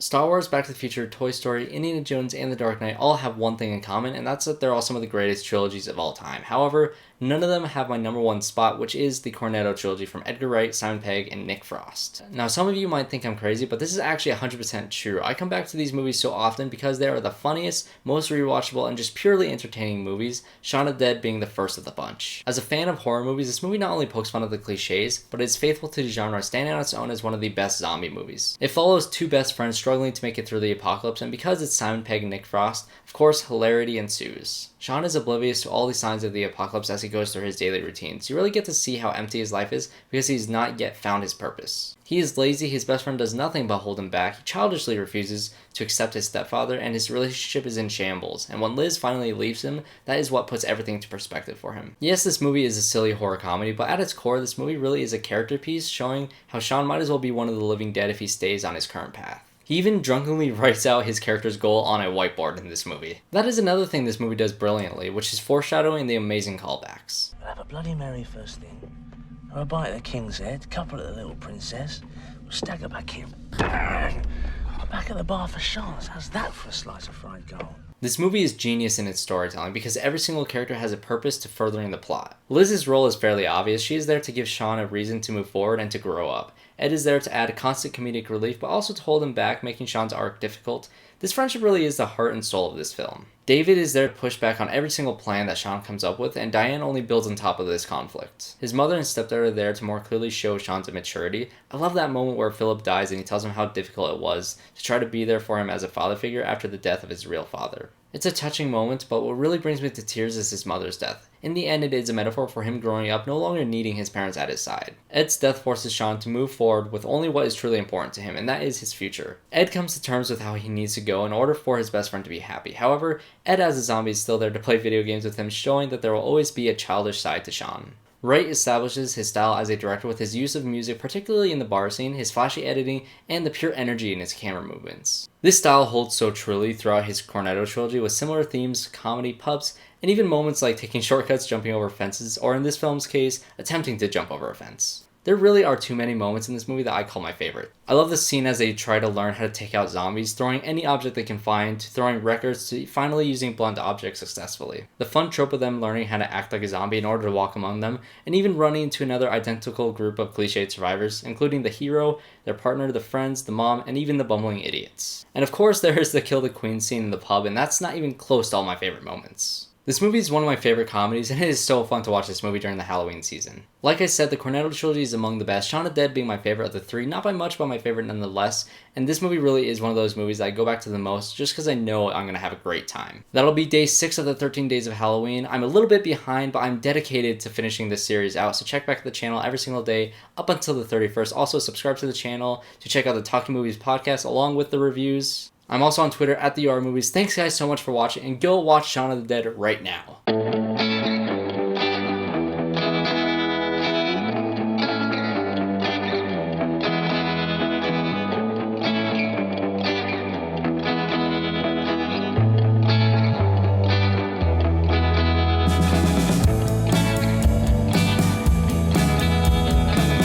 Star Wars, Back to the Future, Toy Story, Indiana Jones, and The Dark Knight all have one thing in common, and that's that they're all some of the greatest trilogies of all time. However, none of them have my number one spot, which is the Cornetto trilogy from Edgar Wright, Simon Pegg, and Nick Frost. Now, some of you might think I'm crazy, but this is actually 100% true. I come back to these movies so often because they are the funniest, most rewatchable, and just purely entertaining movies, Shaun of the Dead being the first of the bunch. As a fan of horror movies, this movie not only pokes fun at the cliches, but is faithful to the genre, standing on its own as one of the best zombie movies. It follows two best friends struggling to make it through the apocalypse, and because it's Simon Pegg and Nick Frost, of course, hilarity ensues. Shaun is oblivious to all the signs of the apocalypse as he goes through his daily routines. You really get to see how empty his life is because he's not yet found his purpose. He is lazy, his best friend does nothing but hold him back, he childishly refuses to accept his stepfather, and his relationship is in shambles. And when Liz finally leaves him, that is what puts everything into perspective for him. Yes, this movie is a silly horror comedy, but at its core, this movie really is a character piece showing how Shaun might as well be one of the living dead if he stays on his current path. He even drunkenly writes out his character's goal on a whiteboard in this movie. That is another thing this movie does brilliantly, which is foreshadowing the amazing callbacks. We'll have a Bloody Mary first thing, or a bite of the king's head, couple of the little princess. We'll stagger back in. Back at the bar for Sean's. How's that for a slice of fried gold? This movie is genius in its storytelling because every single character has a purpose to furthering the plot. Liz's role is fairly obvious. She is there to give Shaun a reason to move forward and to grow up. Ed is there to add constant comedic relief, but also to hold him back, making Shaun's arc difficult. This friendship really is the heart and soul of this film. David is there to push back on every single plan that Shaun comes up with, and Dianne only builds on top of this conflict. His mother and stepdad are there to more clearly show Shaun's immaturity. I love that moment where Philip dies and he tells him how difficult it was to try to be there for him as a father figure after the death of his real father. It's a touching moment, but what really brings me to tears is his mother's death. In the end, it is a metaphor for him growing up, no longer needing his parents at his side. Ed's death forces Shaun to move forward with only what is truly important to him, and that is his future. Ed comes to terms with how he needs to go in order for his best friend to be happy. However, Ed as a zombie is still there to play video games with him, showing that there will always be a childish side to Shaun. Wright establishes his style as a director with his use of music, particularly in the bar scene, his flashy editing, and the pure energy in his camera movements. This style holds so truly throughout his Cornetto trilogy with similar themes, comedy, pubs, and even moments like taking shortcuts, jumping over fences, or in this film's case, attempting to jump over a fence. There really are too many moments in this movie that I call my favorite. I love the scene as they try to learn how to take out zombies, throwing any object they can find, to throwing records, to finally using blunt objects successfully. The fun trope of them learning how to act like a zombie in order to walk among them, and even running into another identical group of cliched survivors, including the hero, their partner, the friends, the mom, and even the bumbling idiots. And of course there is the kill the queen scene in the pub, and that's not even close to all my favorite moments. This movie is one of my favorite comedies, and it is so fun to watch this movie during the Halloween season. Like I said, the Cornetto trilogy is among the best, Shaun of the Dead being my favorite of the three, not by much, but my favorite nonetheless, and this movie really is one of those movies that I go back to the most just because I know I'm going to have a great time. That'll be day 6 of the 13 days of Halloween. I'm a little bit behind, but I'm dedicated to finishing this series out, so check back the channel every single day up until the 31st. Also, subscribe to the channel to check out the Talking Movies podcast along with the reviews. I'm also on Twitter at @TheYarMovies. Thanks guys so much for watching, and go watch Shaun of the Dead right now.